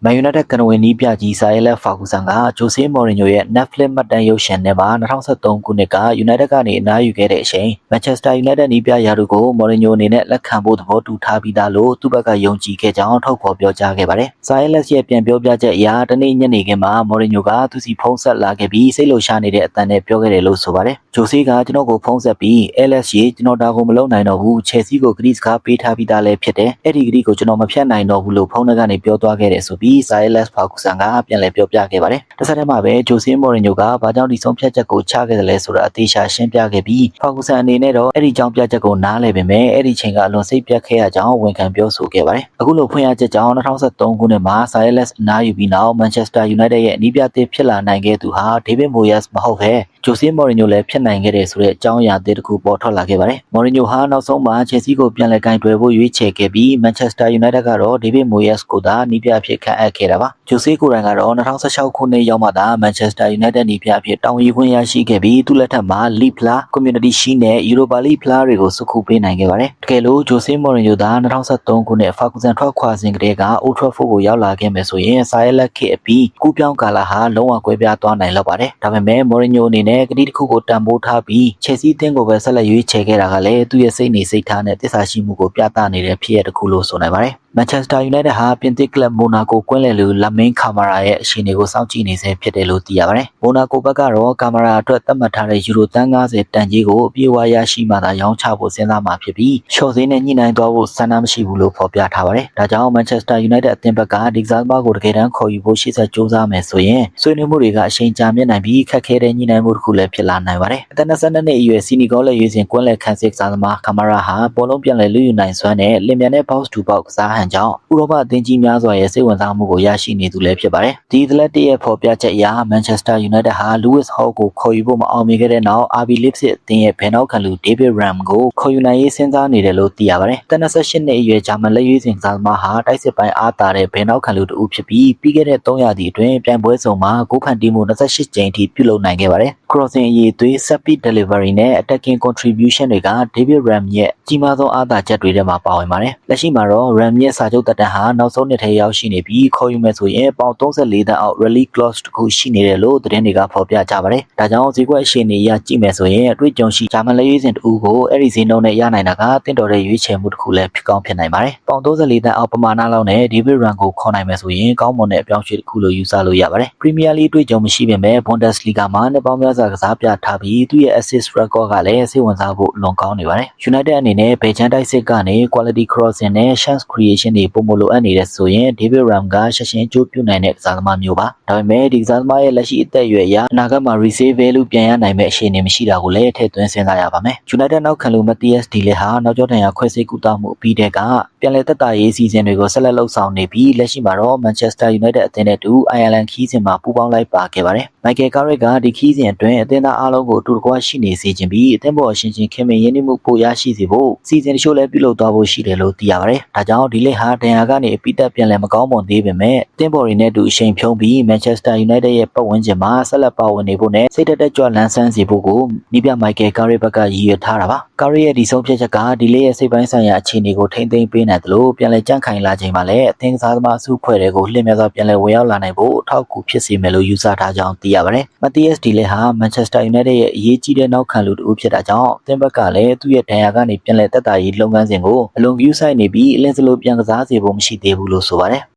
Man United ကနဝင်နီးပြကြီး Sir Alex Ferguson က Jose Mourinho ရဲ့ Netflix မှတ်တမ်းရုပ်ရှင်ထဲမှာ2013ခုနှစ်က United ကနေအနားယူခဲ့တဲ့အချိန် Manchester United နီးပြရာထူးကို Mourinho အနေနဲ့လက်ခံဖို့သဘောတူထားပြီးသားလို့သူ့ဘက်ကယုံကြည်ခဲ့ကြောင်းထုတ်ဖော်ပြောကြားခဲ့ပါတယ်။ Sir Alex ရဲ့ပြန်ပြောပြချက်အရတနေ့ညနေခင်းမှာ Mourinho ကသူစီဖုန်းဆက်လာခဲ့ပြီးစိတ်လှုပ်ရှားနေတဲ့အတန်နဲ့ပြောခဲ့တယ်လို့ဆိုပါတယ်။ Jose ကကျွန်တော်ကိုဖုန်းဆက်ပြီး Alex ရေကျွန်တော်ဒါကိုမလုပ်နိုင်တော့ဘူး Chelsea ကိုဂရီးစကားပေးထားပြီးသားလည်းဖြစ်တယ်။အဲ့ဒီဂရီးကိုကျွန်တော်မဖြတ်နိုင်တော့ဘူးလို့ဖုန်းထဲကနေပြောသွားခဲ့တယ်ဆိုပြီး Sir Alex Ferguson ကပြန်လည်ပြောပြခဲ့ပါတယ်။တစ်ဆက်တည်းမှာပဲ Jose Mourinho ကဘာကြောင့်ဒီဆုံးဖြတ်ချက်ကိုချခဲ့တယ်လဲဆိုတာအသေးချာရှင်းပြခဲ့ပြီး Ferguson အနေနဲ့တော့အဲ့ဒီကြောင့်ပြချက်ကိုနားလည်ပေမဲ့အဲ့ဒီချိန်ကအလွန်စိတ်ပြတ်ခဲ့ရကြောင်းဝန်ခံပြောဆိုခဲ့ပါတယ်။အခုလိုဖွင့်ရချက်ကြောင့်2013ခုနှစ်မှာ Sir Alex အနားယူပြီးနောက် Manchester United ရဲ့အနီးပြသစ်ဖြစ်လာနိုင်ခဲ့သူဟာ David Moyes မဟုတ်ဘဲ Jose Mourinho လည်းဖြစ်နိုင်ခဲ့တယ်ဆိုတဲ့အကြောင်းအရာတစ်ခုပေါ်ထွက်လာခဲ့ပါတယ်။ Mourinho ဟာနောက်ဆုံးမှာ Chelsea ကိုပြန်လည်ကင်တွယ်ဖို့ရွေးချယ်ခဲ့ပြီး Manchester United ကတော့ David Moyes ကိုသာနီးပြဖြစ်ခန့်အပ်ခဲ့တာပါ။ Jose ကိုယ်တိုင်ကတော့2016ခုနှစ်ရောက်မှသာ Manchester United နီးပြဖြစ်တောင်းယူခွင့်ရရှိခဲ့ပြီးသူ့လက်ထက်မှာ League ဖလား Community Shield နဲ့ Europa League ဖလားတွေကိုစုခုပေးနိုင်ခဲ့ပါတယ်။တကယ်လို့ Jose Mourinho သာ2013ခုနှစ် Ferguson ထွက်ခွာစဉ်ကတည်းက Old Trafford ကိုရောက်လာခဲ့မယ်ဆိုရင် Sir Alex ခေတ်အပြီးကူးပြောင်းကာလဟာလုံးဝကွဲပြားသွားနိုင်လောက်ပါတယ်။ဒါပေမဲ့ Mourinho အနေနဲ့ကတိတစ်ခုကိုတန်ဖိုးထားပြီး Chelsea အသင်းကိုပဲဆက်လက်ရွေးချယ်ခဲ့တာကလည်းသူ့ရဲ့စိတ်နေစိတ်ထားနဲ့သစ္စာရှိမှုကိုပြသနေတဲ့ဖြစ်ရပ်တစ်ခုလို့ဆိုနိုင်ပါတယ်။ Manchester United ဟာပြင်သစ်ကလပ် Monaco ကွင်းလယ်လူ Lamine Camara ရဲ့အခြေအနေကိုစောင့်ကြည့်နေဆဲဖြစ်တယ်လို့သိရပါတယ်။ Monaco ဘက်ကတော့ Camara အတွက်သတ်မှတ်ထားတဲ့ယူရိုသန်း90တန်ကြေးကိုအပြည့်အဝရရှိမှသာရောင်းချဖို့စဉ်းစားမှာဖြစ်ပြီးရှော့ဈေးနဲ့ညှိနှိုင်းသွားဖို့ဆန္ဒမရှိဘူးလို့ဖော်ပြထားပါတယ်။ဒါကြောင့် Manchester United အသင်းဘက်ကဒီကစားသမားကိုတကယ်တမ်းခေါ်ယူဖို့ရှေ့ဆက်ကြိုးစားမယ်ဆိုရင်ဆွေးနွေးမှုတွေကအချိန်ကြာမြင့်နိုင်ပြီးခက်ခဲတဲ့ညှိနှိုင်းမှုတစ်ခုလည်းဖြစ်လာနိုင်ပါတယ်။အသက်22နှစ်အရွယ်စီနီဂေါလက်ရွေးစင်ကွင်းလယ်ခန်းစစ်ကစားသမား Camara ဟာဘောလုံးပြန်လည်လူယူနိုင်စွမ်းနဲ့လင်မြန်တဲ့ box to box ကစားဟန်ကြောင့်ဥရောပအသင်းကြီးများစွာရဲ့စိတ်ဝင်စားမှုကိုရရှိနေသူလည်းဖြစ်ပါတယ်။ဒီအသလက်ရဲ့ဖော်ပြချက်အရ Manchester United ဟာ Lewis Hall ကိုခေါ်ယူဖို့မအောင်မြင်ခဲ့တဲ့နောက် RB Leipzig အသင်းရဲ့ဘယ်နောက်ခံလူ David Ram ကိုခေါ်ယူနိုင်ရေးစဉ်းစားနေတယ်လို့သိရပါတယ်။28နှစ်အရွယ်ဂျာမန်လက်ရွေးစင်ကစားသမားဟာတိုက်စစ်ပိုင်းအားတာတဲ့ဘယ်နောက်ခံလူတစ်ဦးဖြစ်ပြီးပြီးခဲ့တဲ့3ရာသီအတွင်းပြိုင်ပွဲစုံမှာဂိုးဖန်တီးမှု28ကြိမ်အထိပြုလုပ်နိုင်ခဲ့ပါတယ်။ Crossing အရေးသွေး set piece delivery နဲ့ attacking contribution တွေက David Ram ရဲ့ကြီးမားဆုံးအားသာချက်တွေထဲမှာပါဝင်ပါတယ်။လက်ရှိမှာတော့ Ram ရဲ့စာချုပ်သက်တမ်းဟာနောက်ဆုံးနှစ်ထဲရောက်ရှိနေပြီးခေါ်ယူမယ်ဆိုရင်ပေါင်34တန်းအောက် release clause တစ်ခုရှိနေတယ်လို့သတင်းတွေကဖော်ပြကြပါတယ်။ဒါကြောင့်ဈေးကွက်အခြေအနေအရကြည့်မယ်ဆိုရင်အတွေ့အကြုံရှိဂျာမန်လက်ရွေးစင်တူကိုအဲ့ဒီဈေးနှုန်းနဲ့ရနိုင်တာကတင့်တော်တဲ့ရွေးချယ်မှုတစ်ခုလည်းဖြစ်ကောင်းဖြစ်နိုင်ပါတယ်။ပေါင်34တန်းအောက်ပမာဏလောက်နဲ့ David Ram ကိုခေါ်နိုင်မယ်ဆိုရင်ကောင်းမွန်တဲ့အပြောင်းအရွှေ့တစ်ခုလို့ယူဆလို့ရပါတယ်။ Premier League တွေ့ကြုံမရှိပေမဲ့ Bundesliga မှာနှစ်ပေါင်းများစွာကစားပြထားပြီးသူ့ရဲ့ assist record ကလည်းစိတ်ဝင်စားဖို့လွန်ကောင်းနေပါတယ်။ United အနေနဲ့ဘယ်ချမ်းတိုက်စစ်ကနေ quality crossing နဲ့ chance creation တွေပုံမလိုအပ်နေတဲ့ဆိုရင် David Ram ကချက်ချင်းကြိုးပြုနိုင်တဲ့ကစားသမားမျိုးပါ။ဒါပေမဲ့ဒီကစားသမားရဲ့လက်ရှိအသက်အရွယ်အရအနာဂတ်မှာ resale value ပြန်ရနိုင်မဲ့အခြေအနေမရှိတာကိုလည်းထည့်သွင်းစဉ်းစားရပါမယ်။ United နောက်ခံလူ Matthias Delia ဟာနောက်ကျောတန်ရာခွဲစိတ်ကူတာမှုပြီးတဲ့ကပြန်လည်သက်သာရေးစီစဉ်တွေကိုဆက်လက်လှုပ်ဆောင်နေပြီးလက်ရှိမှာတော့ Manchester United အသင်းနဲ့တူ Ireland ခီးစဉ်မှာပူးပေါင်းလိုက်ပါခဲ့ပါတယ်။ Michael Carrick ကဒီခီးစဉ်အတွင်းအသင်းသားအားလုံးကိုအတူတကွရှိနေစေခြင်းပြီးအသင်းပေါ်အချင်းချင်းခင်မင်ရင်းနှီးမှုပိုရရှိစေဖို့စီစဉ်တချို့လည်းပြုလုပ်သွားဖို့ရှိတယ်လို့သိရပါတယ်။ဒါကြောင့်ဒီလက်ဟာဒဏ်ရာကနေအပိသက်ပြန်လည်မကောင်းမွန်သေးပေမဲ့အသင်းပေါ်တွေနဲ့တူအချိန်ဖြုံးပြီး Manchester United ရဲ့ပတ်ဝန်းကျင်မှာဆက်လက်ပါဝင်နေဖို့နဲ့စိတ်သက်ကြွလန်းဆန်းစေဖို့ကိုနီးပြ Michael Carrick ဘက်ကရည်ရွယ်ထားတာပါ။ Carrick ရဲ့ဒီဆုံးဖြတ်ချက်ကဒီလက်ရဲ့စိတ်ပိုင်းဆိုင်ရာအခြေအနေကိုထိမ့်သိမ်းပေးနိုင်တယ်လို့ပြန်လည်ကြန့်ခိုင်လာချိန်မှာလည်းအသင်းကစားသမားစုဖွဲ့တွေကိုလှည့်မြဲစွာပြန်လည်ဝင်ရောက်လာနိုင်ဖို့အထောက်အကူဖြစ်စေမယ်လို့ယူဆထားကြောင်းသိရပါတယ်။ Matthias Delia ဟာ Manchester United ရဲ့အရေးကြီးတဲ့နောက်ခံလူတစ်ဦးဖြစ်တာကြောင့်အသင်းဘက်ကလည်းသူ့ရဲ့ဒဏ်ရာကနေပြန်လည်သက်သာရေးလုပ်ငန်းစဉ်ကိုအလွန်ဂရုစိုက်နေပြီးအလင်းစလိုပြန်ကစားစေဖို့မရှိသေးဘူးလို့ဆိုပါတယ်။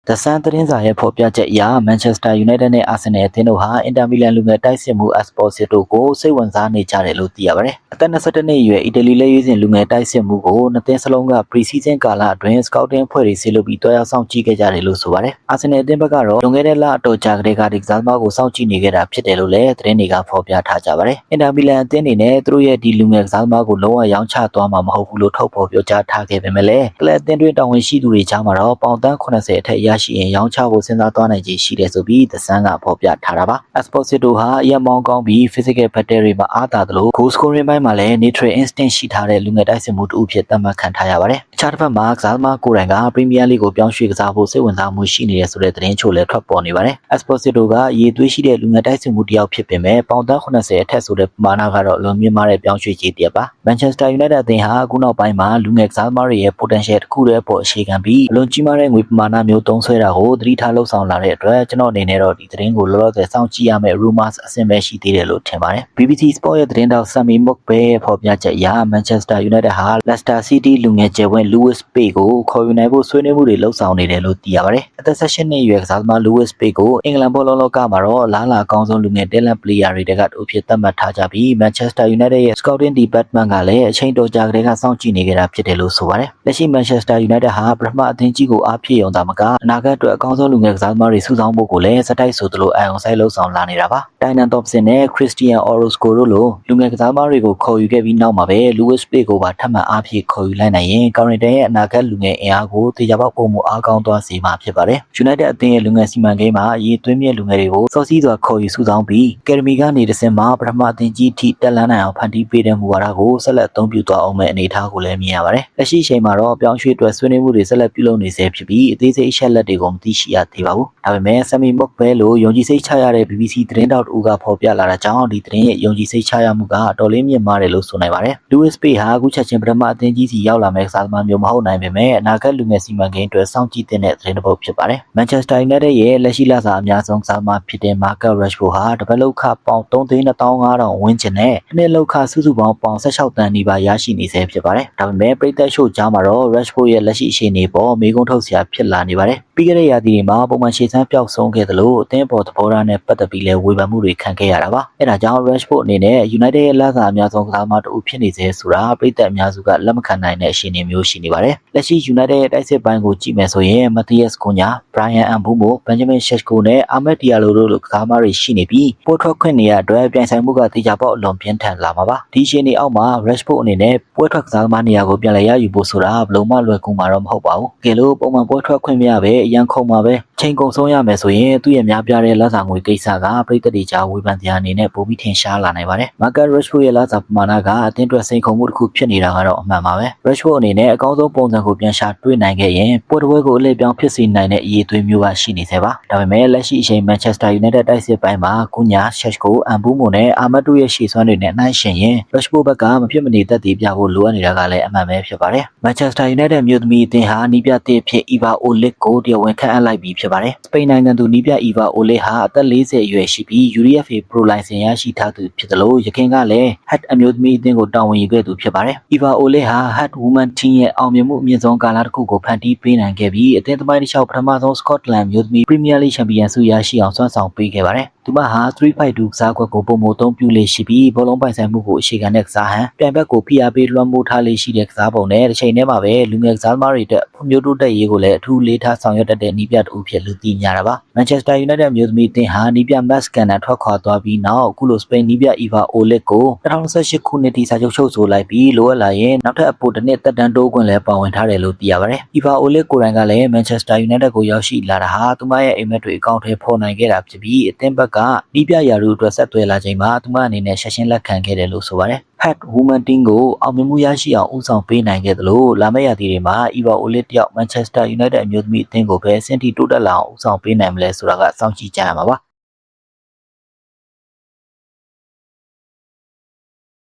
The Sun သတင်းစာရဲ့ဖော်ပြချက်အရ Manchester United နဲ့ Arsenal အသင်းတို့ဟာ Inter Milan လူငယ်တိုက်စစ်မှု Esposito ကိုစိတ်ဝင်စားနေကြတယ်လို့သိရပါတယ်။အသက်21နှစ်အရွယ်အီတလီလက်ရွေးစင်လူငယ်တိုက်စစ်မှုကိုနှစ်သင်းစလုံးက pre-season ကာလအတွင်း scouting ဖွဲ့တွေဆေးလုပ်ပြီးတွားရောက်စောင့်ကြည့်ခဲ့ကြတယ်လို့ဆိုပါတယ်။ Arsenal အသင်းဘက်ကတော့လွန်ခဲ့တဲ့လအတော်ကြာကတည်းကဒီကစားသမားကိုစောင့်ကြည့်နေခဲ့တာဖြစ်တယ်လို့လည်းသတင်းတွေကဖော်ပြထားကြပါတယ်။ Inter Milan အသင်းအနေနဲ့သူတို့ရဲ့ဒီလူငယ်ကစားသမားကိုလုံးဝရောင်းချသွားမှာမဟုတ်ဘူးလို့ထုတ်ဖော်ပြောကြားထားခဲ့ပေမဲ့လည်းကလပ်အသင်းတွင်းတာဝန်ရှိသူတွေကြားမှာတော့ပေါင်သန်း80အထက်ရရှိရင်ရောင်းချဖို့စဉ်းစားသွားနိုင်ခြေရှိတယ်ဆိုပြီး The Sun ကဖော်ပြထားတာပါ။ Esposito ဟာအရက်မောင်းကောင်းပြီး physical battle တွေမှာအားသာသလို goal scoring ပိုင်းမှာလည်း natural instinct ရှိထားတဲ့လူငယ်တိုက်စစ်မှုတစ်ဦးဖြစ်သတ်မှတ်ခံထားရပါတယ်။အခြားတစ်ဖက်မှာကစားသမားကိုယ်တိုင်က Premier League ကိုပြောင်းရွှေ့ကစားဖို့စိတ်ဝင်စားမှုရှိနေတယ်ဆိုတဲ့သတင်းချို့လည်းထွက်ပေါ်နေပါတယ်။ Esposito ကရေသွေးရှိတဲ့လူငယ်တိုက်စစ်မှုတစ်ယောက်ဖြစ်ပေမဲ့ပေါင်သန်း80အထက်ဆိုတဲ့ပမာဏကတော့လွန်မြင့်မားတဲ့ပြောင်းရွှေ့ခြေတစ်ရပ်ပါ။ Manchester United အသင်းဟာအခုနောက်ပိုင်းမှာလူငယ်ကစားသမားတွေရဲ့ potential တစ်ခုတည်းပေါ်အခြေခံပြီးအလွန်ကြီးမားတဲ့ငွေပမာဏမျိုးသုံး ဆွဲတာကိုသတိထားလှုပ်ဆောင်လာတဲ့အတွက်ကျွန်တော်အနေနဲ့တော့ဒီသတင်းကိုလောလောဆယ်စောင့်ကြည့်ရမယ့် rumors အဆင့်ပဲရှိသေးတယ်လို့ထင်ပါတယ် BBC Sport ရဲ့သတင်းတောက် Sami Mokbe ရဲ့ဖော်ပြချက်အရ Manchester United ဟာ Leicester City လူငယ်ကျယ်ဝန်း Lewis Pay ကိုခေါ်ယူနိုင်ဖို့ဆွေးနွေးမှုတွေလှုပ်ဆောင်နေတယ်လို့သိရပါတယ်အသက်16နှစ်အရွယ်ကစားသမား Lewis Pay ကိုအင်္ဂလန်ဘောလုံးလောကမှာတော့လားလာအကောင်းဆုံးလူငယ် talent player တွေတကတူဖြစ်သတ်မှတ်ထားကြပြီး Manchester United ရဲ့ scouting department ကလည်းအချိန်တော်ကြာကတည်းကစောင့်ကြည့်နေကြတာဖြစ်တယ်လို့ဆိုပါတယ်လက်ရှိ Manchester United ဟာပထမအသင်းကြီးကိုအားဖြည့်ရုံသာမကအနာဂတ်အတွက်အကောင်းဆုံးလူငယ်ကစားသမားတွေစုဆောင်းဖို့ကိုလည်းစတိုက်ဆိုသလိုအအောင်ဆိုင်လှုပ်ဆောင်လာနေတာပါတိုင်နန်တော့ပစင်နဲ့ Christian Orozco တို့လိုလူငယ်ကစားသမားတွေကိုခေါ်ယူခဲ့ပြီးနောက်မှာပဲ Lewis Pay ကိုပါထပ်မံအားဖြည့်ခေါ်ယူလိုက်နိုင်ရင် Carrington ရဲ့အနာဂတ်လူငယ်အင်အားကိုတေချာပေါက်ပုံမှုအားကောင်းသွားစေမှာဖြစ်ပါတယ် United အသင်းရဲ့လူငယ်စီမံကိန်းမှာအရေးသွင်းမြင့်လူငယ်တွေကိုစောစီးစွာခေါ်ယူစုဆောင်းပြီး Academy ကနေတစ်ဆင့်မှာပထမအသင်းကြီးထိတက်လန်းနိုင်အောင်ဖန်တီးပေးတဲ့မူဝါဒကိုဆက်လက်အသုံးပြုသွားအောင်မဲ့အနေအထားကိုလည်းမြင်ရပါတယ်လက်ရှိအချိန်မှာတော့ပြောင်းရွှေ့အတွက်ဆွေးနွေးမှုတွေဆက်လက်ပြုလုပ်နေဆဲဖြစ်ပြီးအသေးစိတ်အချက်လက်တွေကိုမသိရှိရသေးပါဘူးဒါပေမဲ့ Sami Mokbe လိုယုံကြည်စိတ်ချရတဲ့ BBC သတင်းတောက်တူကဖော်ပြလာတာကြောင့်ဒီသတင်းရဲ့ယုံကြည်စိတ်ချရမှုကအတော်လေးမြင့်မားတယ်လို့ဆိုနိုင်ပါတယ် Lewis Pay ဟာအခုချက်ချင်းပထမအသင်းကြီးစီရောက်လာမဲ့ကစားသမားမျိုးမဟုတ်နိုင်ပေမဲ့အနာဂတ်လူငယ်စီမံကိန်းအတွက်စောင့်ကြည့်တဲ့သတင်းတစ်ပုဒ်ဖြစ်ပါတယ် Manchester United ရဲ့လက်ရှိလစာအများဆုံးကစားသမားဖြစ်တဲ့ Marcus Rashford ဟာတပတ်လောက်ခပေါင်3,2500ဝန်းကျင်နဲ့နှစ်လောက်ခစုစုပေါင်းပေါင်16တန်းနီးပါးရရှိနေဆဲဖြစ်ပါတယ်ဒါပေမဲ့ပရိသတ်ရှို့ကြားမှာတော့ Rashford ရဲ့လက်ရှိအခြေအနေပေါ်မေးခွန်းထုတ်စရာဖြစ်လာနေပါတယ်ပြီးခဲ့တဲ့ရာသီတွေမှာပုံမှန်ရှေ့ဆန်းပျောက်ဆုံးခဲ့သလိုအသင်းပေါ်သဘောထားနဲ့ပတ်သက်ပြီးလည်းဝေဖန်မှုတွေခံခဲ့ရတာပါအဲဒါကြောင့် Rashford အနေနဲ့ United ရဲ့လက်စာအများဆုံးကစားသမားတူဖြစ်နေစေဆိုတာပရိသတ်အများစုကလက်မခံနိုင်တဲ့အခြေအနေမျိုးရှိနေပါတယ်လက်ရှိ United ရဲ့တိုက်စစ်ပိုင်းကိုကြည့်မယ်ဆိုရင် Matthias Cunha, Brian Mbeumo, Benjamin Sesko နဲ့ Ahmed Diallo တို့လိုကစားသမားတွေရှိနေပြီးပို့ထွက်ခွင့်နေရအတွက်ပြိုင်ဆိုင်မှုကတေချာပေါက်အလွန်ပြင်းထန်လာမှာပါဒီအခြေအနေအောက်မှာ Rashford အနေနဲ့ပွဲထွက်ကစားသမားနေရာကိုပြန်လည်ရယူဖို့ဆိုတာဘယ်လိုမှလွယ်ကူမှာတော့မဟုတ်ပါဘူးကဲလို့ပုံမှန်ပွဲထွက်ခွင့်မရပဲအရန်ခုံမှာပဲချိန်ကုန်ဆုံးရမယ်ဆိုရင်သူ့ရဲ့များပြားတဲ့လက်ဆောင်ငွေကိစ္စကပရိသတ်တွေကြားဝေဖန်တရားအနေနဲ့ပိုပြီးထင်ရှားလာနိုင်ပါတယ် Marcus Rashford ရဲ့လက်ဆောင်ပမာဏကအသင်းအတွက်စိန်ခေါ်မှုတစ်ခုဖြစ်နေတာကတော့အမှန်ပါပဲ Rashford အနေနဲ့အကောင်းဆုံးပုံစံကိုပြန်ရှာတွေ့နိုင်ခဲ့ရင်ပွဲတစ်ပွဲကိုအလှည့်ပြောင်းဖြစ်စေနိုင်တဲ့အရေးသွေးမျိုးကရှိနေသေးပါဒါပေမဲ့လက်ရှိအချိန် Manchester United တိုက်စစ်ပိုင်းမှာ Cunha, Sesko, Mbeumo နဲ့ Ahmed တို့ရဲ့ရှေ့စွမ်းတွေနဲ့နှိုင်းယှဉ်ရင် Rashford ဘက်ကမဖြစ်မနေသက်သေပြဖို့လိုအပ်နေတာကလည်းအမှန်ပဲဖြစ်ပါတယ် Manchester United မြို့သမီးအသင်းဟာနီးပြသစ်ဖြစ် Eva Olic ကိုတရားဝင်ခန့်အပ်လိုက်ပြီးဖြစ်ပါတယ်စပိန်နိုင်ငံသူနီးပြ Eva Olic ဟာအသက်40အရွယ်ရှိပြီး UEFA Pro License ရရှိထားသူဖြစ်တယ်လို့ယခင်ကလည်း Head အမျိုးသမီးအသင်းကိုတာဝန်ယူခဲ့သူဖြစ်ပါတယ် Eva Olic ဟာ Head Women Team ရဲ့အောင်မြင်မှုအမြင့်ဆုံးကာလတစ်ခုကိုဖန်တီးပေးနိုင်ခဲ့ပြီးအသင်းသမိုင်းတစ်လျှောက်ပထမဆုံး Scotland မျိုးသမီး Premier League Champion ဆုရရှိအောင်စွမ်းဆောင်ပေးခဲ့ပါတယ်သူမဟာ 3-5-2 ကစားကွက်ကိုပုံမသုံးပြလေရှိပြီးဘောလုံးပိုင်ဆိုင်မှုကိုအခြေခံတဲ့ကစားဟန်ပြိုင်ဘက်ကိုဖိအားပေးလွှမ်းမိုးထားလေရှိတဲ့ကစားပုံနဲ့တစ်ချိန်တည်းမှာပဲလူငယ်ကစားသမားတွေအတွက်ဖွံ့ဖြိုးတိုးတက်ရေးကိုလည်းအထူးလေးထားဆောင်ရွက်တတ်တဲ့နည်းပြတစ်ဦးဖြစ်လူသိများတာပါ Manchester United မျိုးသမီးအသင်းဟာနည်းပြ Max Cannon ထွက်ခွာသွားပြီးနောက်အခုလိုစပိန်နည်းပြ Eva Olic ကို2018ခုနှစ်ထိစာချုပ်ချုပ်ဆိုလိုက်ပြီးလိုအပ်လာရင်နောက်ထပ်အပိုတစ်နှစ်သက်တမ်းတိုးခွင့်လည်းပါဝင်ထားတယ်လို့သိရပါတယ် Eva Olic ကိုယ်တိုင်ကလည်း Manchester United ကိုရောက်ရှိလာတာဟာသူမရဲ့အိမ်မက်တွေအကောင့်ထဲပေါ်နိုင်ခဲ့တာဖြစ်ပြီးအသင်းဘက်ကနီးပြရာထူးအတွက်ဆက်သွယ်လာချိန်မှာသူမအနေနဲ့ရှက်ရှင်းလက်ခံခဲ့တယ်လို့ဆိုပါတယ် Head Women Team ကိုအောင်မြင်မှုရရှိအောင်ဦးဆောင်ပေးနိုင်ခဲ့သလိုလာမယ့်ရာသီတွေမှာ Eva Olic တယောက် Manchester United အမျိုးသမီးအသင်းကိုပဲအဆင့်ထိတိုးတက်လာအောင်ဦးဆောင်ပေးနိုင်မလဲဆိုတာကစောင့်ကြည့်ကြရမှာပါ